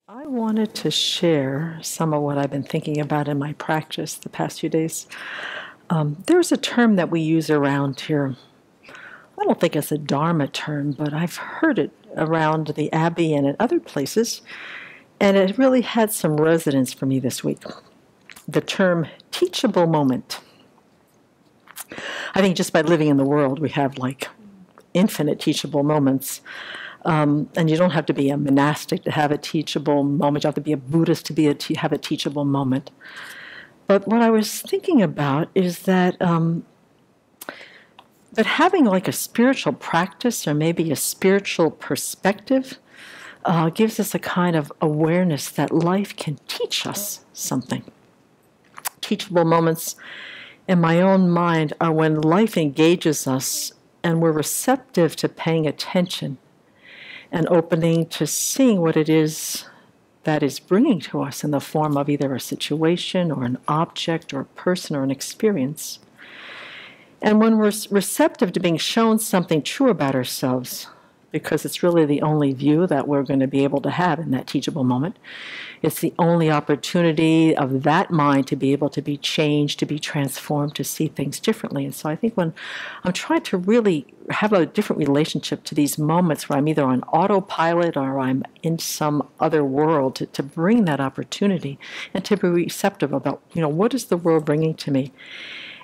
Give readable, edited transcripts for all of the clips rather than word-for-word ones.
I wanted to share some of what I've been thinking about in my practice the past few days. There's a term that we use around here. I don't think it's a Dharma term, but I've heard it around the Abbey and in other places, and it really had some resonance for me this week. The term teachable moment. I think just by living in the world, we have like infinite teachable moments. And you don't have to be a monastic to have a teachable moment. You don't have to be a Buddhist to have a teachable moment. But what I was thinking about is that having like a spiritual practice or maybe a spiritual perspective gives us a kind of awareness that life can teach us something. Teachable moments in my own mind are when life engages us and we're receptive to paying attention and opening to seeing what it is that is bringing to us in the form of either a situation or an object or a person or an experience. And when we're receptive to being shown something true about ourselves, because it's really the only view that we're going to be able to have in that teachable moment, it's the only opportunity of that mind to be able to be changed, to be transformed, to see things differently. And so I think when I'm trying to really have a different relationship to these moments where I'm either on autopilot or I'm in some other world, to bring that opportunity and to be receptive about, what is the world bringing to me?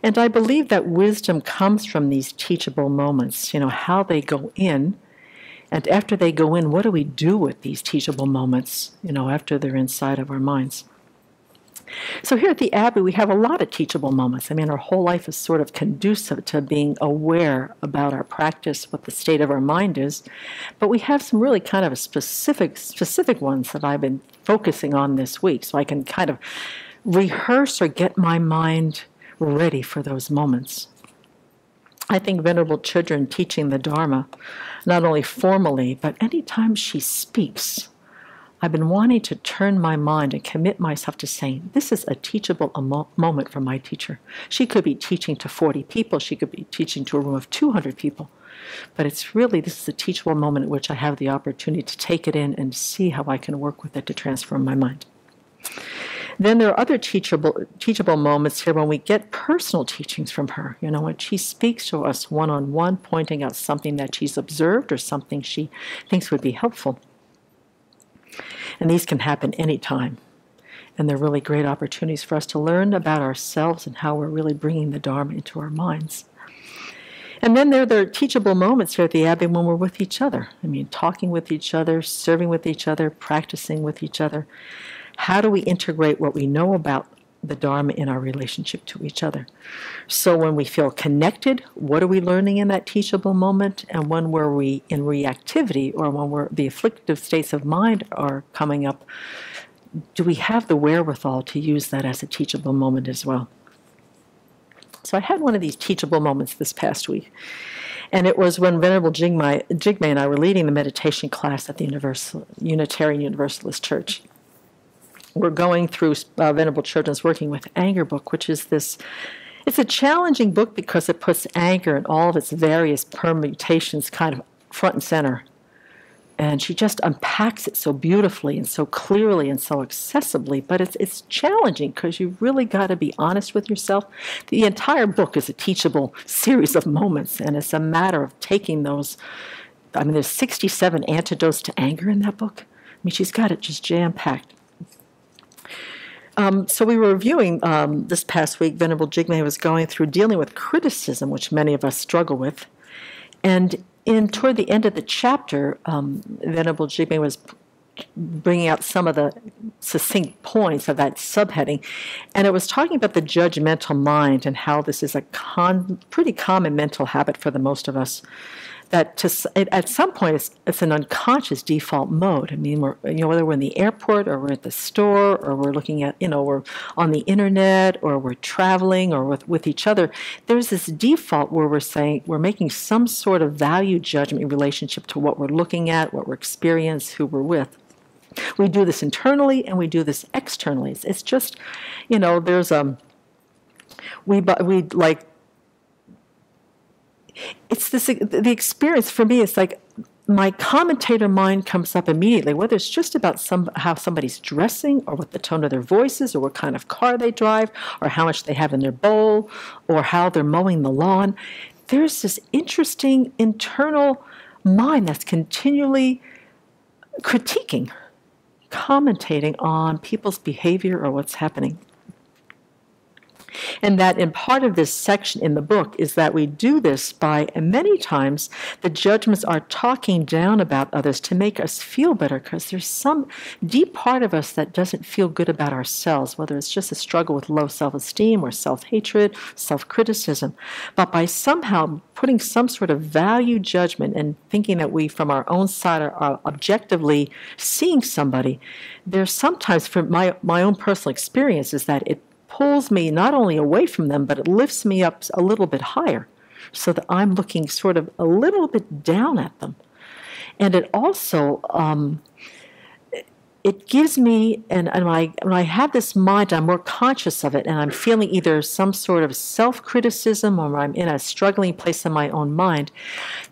And I believe that wisdom comes from these teachable moments, how they go in. And after they go in, what do we do with these teachable moments, after they're inside of our minds? So here at the Abbey, we have a lot of teachable moments. I mean, our whole life is sort of conducive to being aware about our practice, what the state of our mind is. But we have some really kind of specific ones that I've been focusing on this week, so I can kind of rehearse or get my mind ready for those moments. I think Venerable Chödrön teaching the Dharma, not only formally, but anytime she speaks, I've been wanting to turn my mind and commit myself to saying, this is a teachable moment for my teacher. She could be teaching to 40 people. She could be teaching to a room of 200 people. But this is a teachable moment at which I have the opportunity to take it in and see how I can work with it to transform my mind. Then there are other teachable moments here when we get personal teachings from her. When she speaks to us one-on-one, pointing out something that she's observed or something she thinks would be helpful. And these can happen anytime. And they're really great opportunities for us to learn about ourselves and how we're really bringing the Dharma into our minds. And then there are teachable moments here at the Abbey when we're with each other. I mean, talking with each other, serving with each other, practicing with each other. How do we integrate what we know about the Dharma in our relationship to each other? So when we feel connected, what are we learning in that teachable moment? And when we're in reactivity, or when the afflictive states of mind are coming up, do we have the wherewithal to use that as a teachable moment as well? So I had one of these teachable moments this past week. And it was when Venerable Jigme and I were leading the meditation class at the Unitarian Universalist Church. We're going through Venerable Chödrön's Working with Anger book, which is it's a challenging book because it puts anger in all of its various permutations kind of front and center. And she just unpacks it so beautifully and so clearly and so accessibly, but it's challenging because you've really got to be honest with yourself. The entire book is a teachable series of moments, and it's a matter of taking those. I mean, there's 67 antidotes to anger in that book. I mean, she's got it just jam-packed. So we were reviewing this past week. Venerable Jigme was going through dealing with criticism, which many of us struggle with. And toward the end of the chapter, Venerable Jigme was bringing out some of the succinct points of that subheading. And it was talking about the judgmental mind and how this is a pretty common mental habit for the most of us. That at some point it's an unconscious default mode. I mean, whether we're in the airport or we're at the store or we're looking at, we're on the internet or we're traveling or with each other, there's this default where we're making some sort of value judgment in relationship to what we're looking at, what we're experiencing, who we're with. We do this internally and we do this externally. It's just, there's we like. It's the experience for me. It's like my commentator mind comes up immediately, whether it's just about how somebody's dressing or what the tone of their voice is or what kind of car they drive or how much they have in their bowl or how they're mowing the lawn. There's this interesting internal mind that's continually critiquing, commentating on people's behavior or what's happening. And that in part of this section in the book is that we do this by, and many times, the judgments are talking down about others to make us feel better because there's some deep part of us that doesn't feel good about ourselves, whether it's just a struggle with low self-esteem or self-hatred, self-criticism. But by somehow putting some sort of value judgment and thinking that we, from our own side, are objectively seeing somebody, there's sometimes, from my own personal experience, is that it pulls me not only away from them, but it lifts me up a little bit higher so that I'm looking sort of a little bit down at them. And it also, it gives me, and when I have this mind, I'm more conscious of it, and I'm feeling either some sort of self-criticism or I'm in a struggling place in my own mind,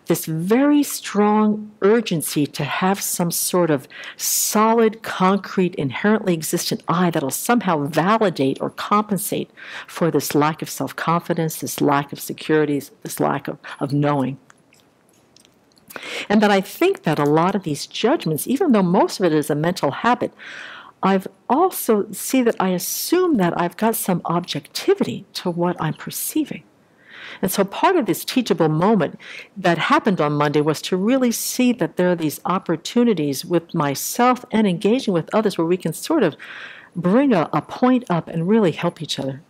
this very strong urgency to have some sort of solid, concrete, inherently existent I that'll somehow validate or compensate for this lack of self-confidence, this lack of security, this lack of knowing. And that I think that a lot of these judgments, even though most of it is a mental habit, I've also see that I assume that I've got some objectivity to what I'm perceiving. And so part of this teachable moment that happened on Monday was to really see that there are these opportunities with myself and engaging with others where we can sort of bring a point up and really help each other.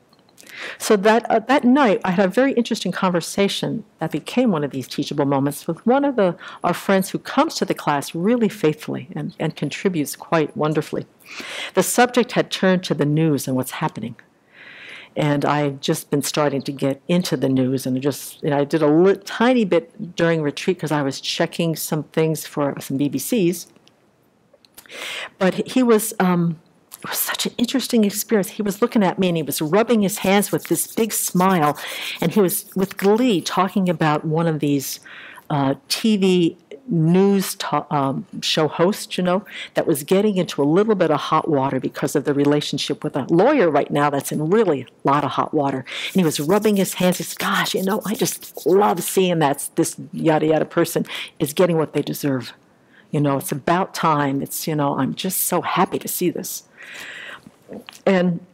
So that night, I had a very interesting conversation that became one of these teachable moments with one of our friends who comes to the class really faithfully and contributes quite wonderfully. The subject had turned to the news and what's happening. And I've just been starting to get into the news, and I did a tiny bit during retreat because I was checking some things for some BBCs. But he was... it was such an interesting experience. He was looking at me and he was rubbing his hands with this big smile, and he was with glee talking about one of these TV news show hosts, that was getting into a little bit of hot water because of the relationship with a lawyer right now that's in really a lot of hot water. And he was rubbing his hands. He said, gosh, I just love seeing that this yada yada person is getting what they deserve. It's about time. It's, I'm just so happy to see this. And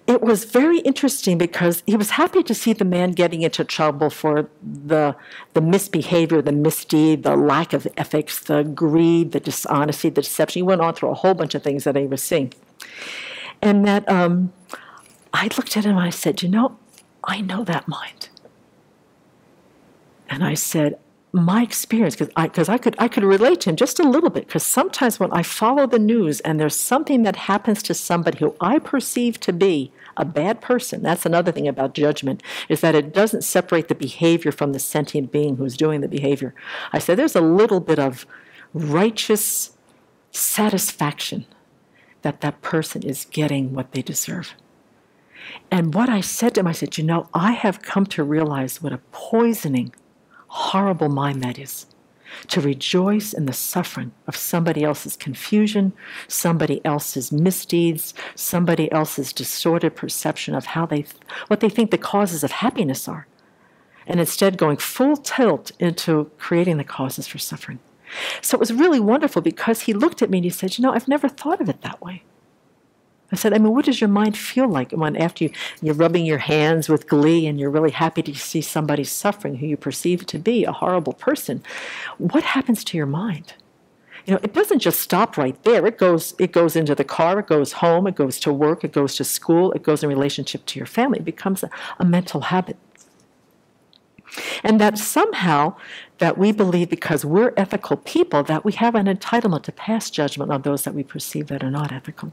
it was very interesting because he was happy to see the man getting into trouble for the misbehavior, the misdeed, the lack of ethics, the greed, the dishonesty, the deception. He went on through a whole bunch of things that he was seeing. And that I looked at him and I said, I know that mind. And I said, my experience, because I could relate to him just a little bit, because sometimes when I follow the news and there's something that happens to somebody who I perceive to be a bad person, that's another thing about judgment, is that it doesn't separate the behavior from the sentient being who's doing the behavior. I said there's a little bit of righteous satisfaction that that person is getting what they deserve. And what I said to him, I said, I have come to realize what a poisoning, horrible mind that is, to rejoice in the suffering of somebody else's confusion, somebody else's misdeeds, somebody else's distorted perception of what they think the causes of happiness are, and instead going full tilt into creating the causes for suffering. So it was really wonderful because he looked at me and he said, I've never thought of it that way. I said, what does your mind feel like when after you're rubbing your hands with glee and you're really happy to see somebody suffering who you perceive to be a horrible person? What happens to your mind? It doesn't just stop right there. It goes into the car, it goes home, it goes to work, it goes to school, it goes in relationship to your family. It becomes a mental habit. And that somehow that we believe because we're ethical people that we have an entitlement to pass judgment on those that we perceive that are not ethical.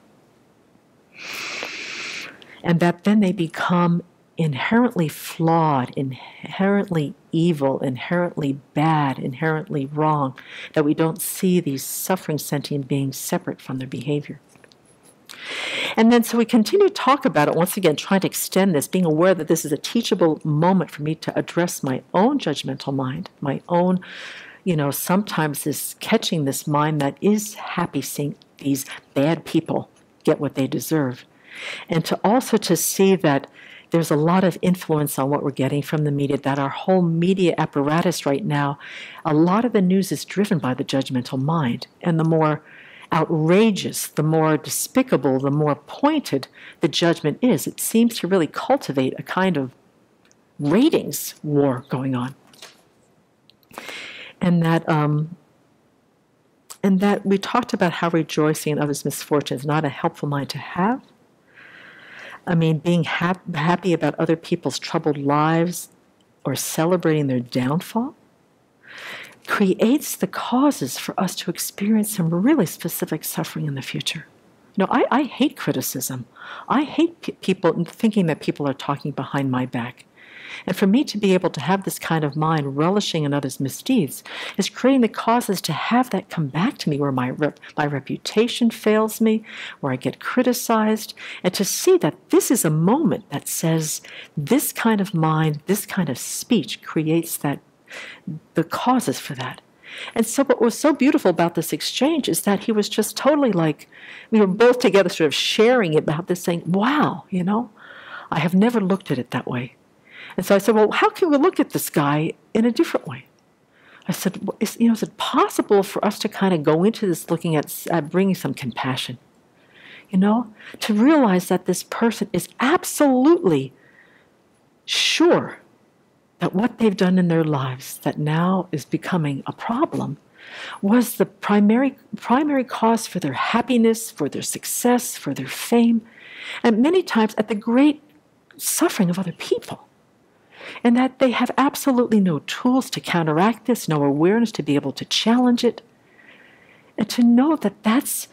And that then they become inherently flawed, inherently evil, inherently bad, inherently wrong, that we don't see these suffering sentient beings separate from their behavior. And then so we continue to talk about it, once again, trying to extend this, being aware that this is a teachable moment for me to address my own judgmental mind, my own sometimes this catching this mind that is happy seeing these bad people get what they deserve. And to see that there's a lot of influence on what we're getting from the media, that our whole media apparatus right now, a lot of the news is driven by the judgmental mind. And the more outrageous, the more despicable, the more pointed the judgment is, it seems to really cultivate a kind of ratings war going on. And that we talked about how rejoicing in others' misfortune is not a helpful mind to have. I mean, being happy about other people's troubled lives or celebrating their downfall creates the causes for us to experience some really specific suffering in the future. I hate criticism. I hate people thinking that people are talking behind my back. And for me to be able to have this kind of mind relishing in others' misdeeds is creating the causes to have that come back to me, where my reputation fails me, where I get criticized, and to see that this is a moment that says this kind of mind, this kind of speech creates the causes for that. And so what was so beautiful about this exchange is that he was just totally like, we were both together sort of sharing about this, saying, wow, I have never looked at it that way. And so I said, well, how can we look at this guy in a different way? I said, is it possible for us to kind of go into this looking at bringing some compassion? To realize that this person is absolutely sure that what they've done in their lives that now is becoming a problem was the primary cause for their happiness, for their success, for their fame, and many times at the great suffering of other people. And that they have absolutely no tools to counteract this, no awareness to be able to challenge it. And to know that that's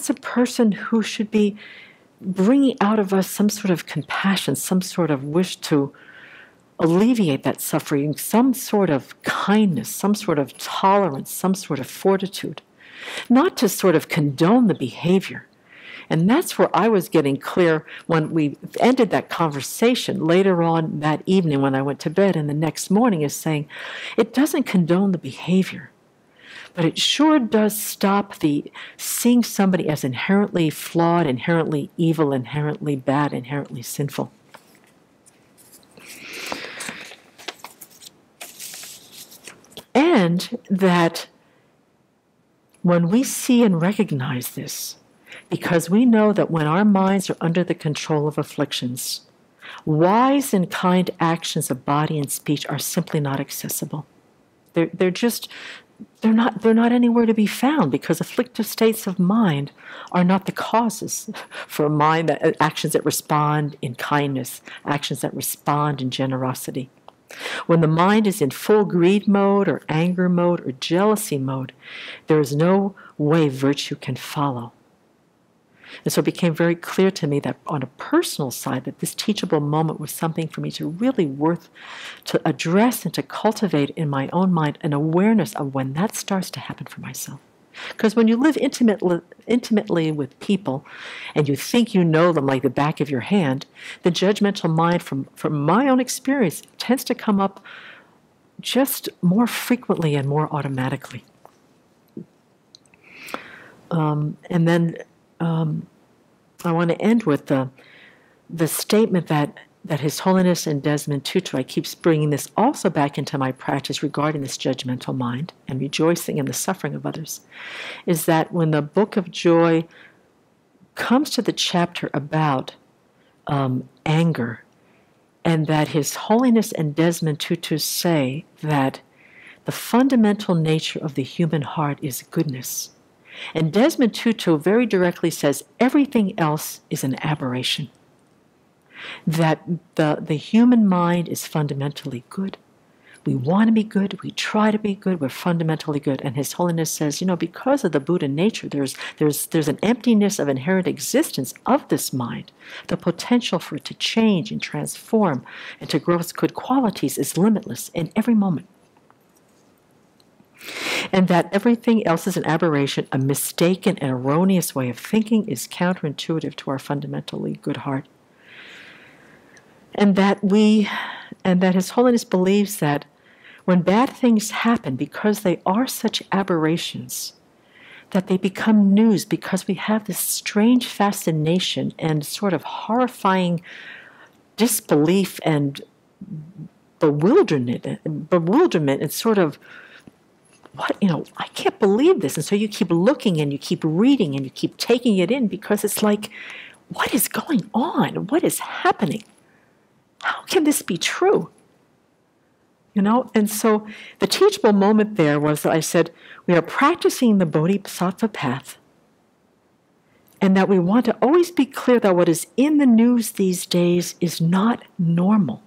a person who should be bringing out of us some sort of compassion, some sort of wish to alleviate that suffering, some sort of kindness, some sort of tolerance, some sort of fortitude. Not to sort of condone the behavior. And that's where I was getting clear when we ended that conversation later on that evening when I went to bed, and the next morning is saying, it doesn't condone the behavior, but it sure does stop seeing somebody as inherently flawed, inherently evil, inherently bad, inherently sinful. And that when we see and recognize this, because we know that when our minds are under the control of afflictions, wise and kind actions of body and speech are simply not accessible. They're not anywhere to be found, because afflictive states of mind are not the causes for actions that respond in kindness, actions that respond in generosity. When the mind is in full greed mode or anger mode or jealousy mode, there is no way virtue can follow. And so it became very clear to me that on a personal side, that this teachable moment was something for me to really worth to address and to cultivate in my own mind an awareness of when that starts to happen for myself. Because when you live intimately with people and you think you know them like the back of your hand, the judgmental mind, from my own experience, tends to come up just more frequently and more automatically. And then I want to end with the statement that His Holiness and Desmond Tutu, I keep bringing this also back into my practice regarding this judgmental mind and rejoicing in the suffering of others, is that when the Book of Joy comes to the chapter about anger, and that His Holiness and Desmond Tutu say that the fundamental nature of the human heart is goodness. And Desmond Tutu very directly says everything else is an aberration. That the human mind is fundamentally good. We want to be good. We try to be good. We're fundamentally good. And His Holiness says, because of the Buddha nature, there's an emptiness of inherent existence of this mind. The potential for it to change and transform and to grow its good qualities is limitless in every moment. And that everything else is an aberration, a mistaken and erroneous way of thinking, is counterintuitive to our fundamentally good heart. And that His Holiness believes that when bad things happen, because they are such aberrations, that they become news because we have this strange fascination and sort of horrifying disbelief and bewilderment and sort of, what, I can't believe this. And so you keep looking and you keep reading and you keep taking it in, because it's like, what is going on? What is happening? How can this be true? And so the teachable moment there was that I said, we are practicing the Bodhisattva path, and that we want to always be clear that what is in the news these days is not normal.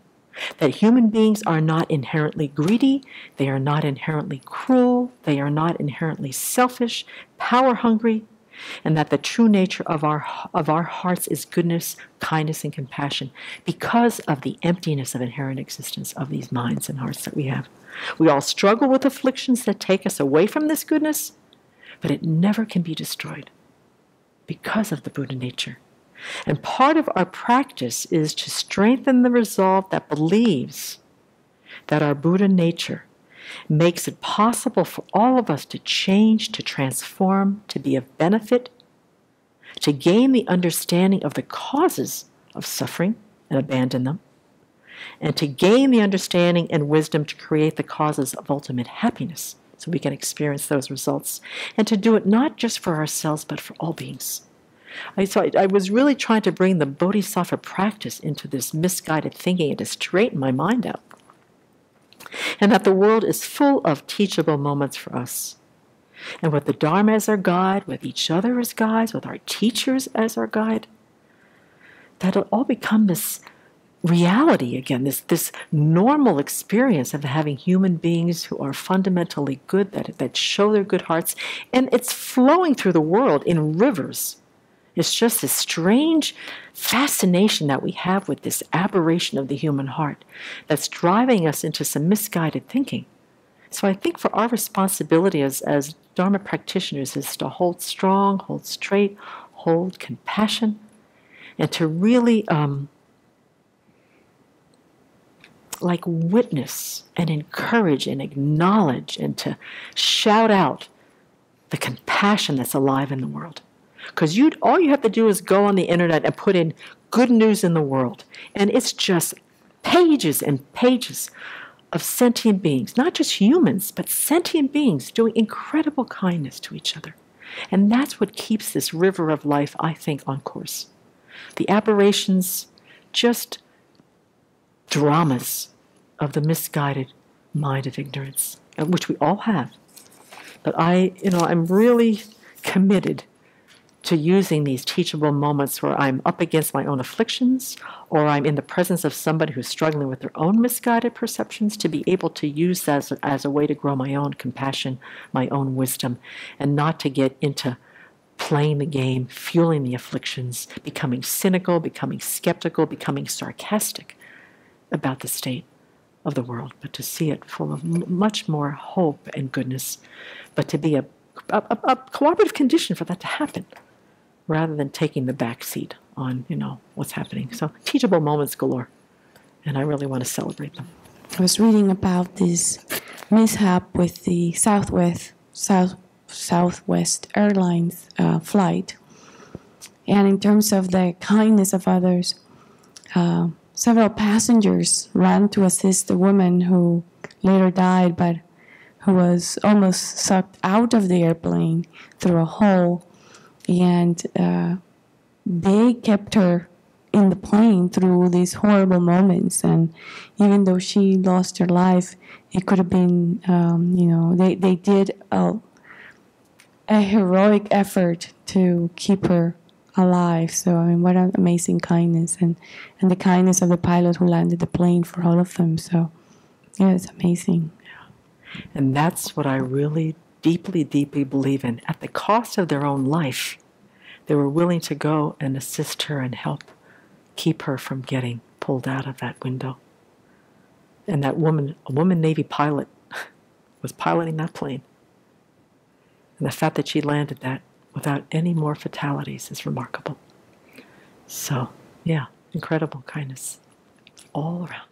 That human beings are not inherently greedy, they are not inherently cruel, they are not inherently selfish, power-hungry, and that the true nature of our hearts is goodness, kindness, and compassion, because of the emptiness of inherent existence of these minds and hearts that we have. We all struggle with afflictions that take us away from this goodness, but it never can be destroyed because of the Buddha nature. And part of our practice is to strengthen the resolve that believes that our Buddha nature makes it possible for all of us to change, to transform, to be of benefit, to gain the understanding of the causes of suffering and abandon them, and to gain the understanding and wisdom to create the causes of ultimate happiness so we can experience those results, and to do it not just for ourselves but for all beings. I was really trying to bring the Bodhisattva practice into this misguided thinking and to straighten my mind out. And that the world is full of teachable moments for us. And with the Dharma as our guide, with each other as guides, with our teachers as our guide, that it'll all become this reality again, this normal experience of having human beings who are fundamentally good, that show their good hearts, and it's flowing through the world in rivers. It's just this strange fascination that we have with this aberration of the human heart that's driving us into some misguided thinking. So I think for our responsibility as Dharma practitioners is to hold strong, hold straight, hold compassion, and to really witness and encourage and acknowledge and to shout out the compassion that's alive in the world. Because all you have to do is go on the internet and put in good news in the world. And it's just pages and pages of sentient beings, not just humans, but sentient beings doing incredible kindness to each other. And that's what keeps this river of life, I think, on course. The aberrations, just dramas of the misguided mind of ignorance, which we all have. But I'm really committed to using these teachable moments where I'm up against my own afflictions, or I'm in the presence of somebody who's struggling with their own misguided perceptions, to be able to use that as a way to grow my own compassion, my own wisdom, and not to get into playing the game, fueling the afflictions, becoming cynical, becoming skeptical, becoming sarcastic about the state of the world, but to see it full of much more hope and goodness, but to be a cooperative condition for that to happen, rather than taking the back seat on, what's happening. So teachable moments galore, and I really want to celebrate them. I was reading about this mishap with the Southwest Airlines flight, and in terms of the kindness of others, several passengers ran to assist the woman who later died, but who was almost sucked out of the airplane through a hole. And they kept her in the plane through these horrible moments. And even though she lost her life, it could have been, they did a heroic effort to keep her alive. So, what an amazing kindness. And the kindness of the pilot who landed the plane for all of them. So, yeah, it's amazing. And that's what I really deeply, deeply believe in. At the cost of their own life, they were willing to go and assist her and help keep her from getting pulled out of that window. And that woman, a woman Navy pilot, was piloting that plane. And the fact that she landed that without any more fatalities is remarkable. So, yeah, incredible kindness all around.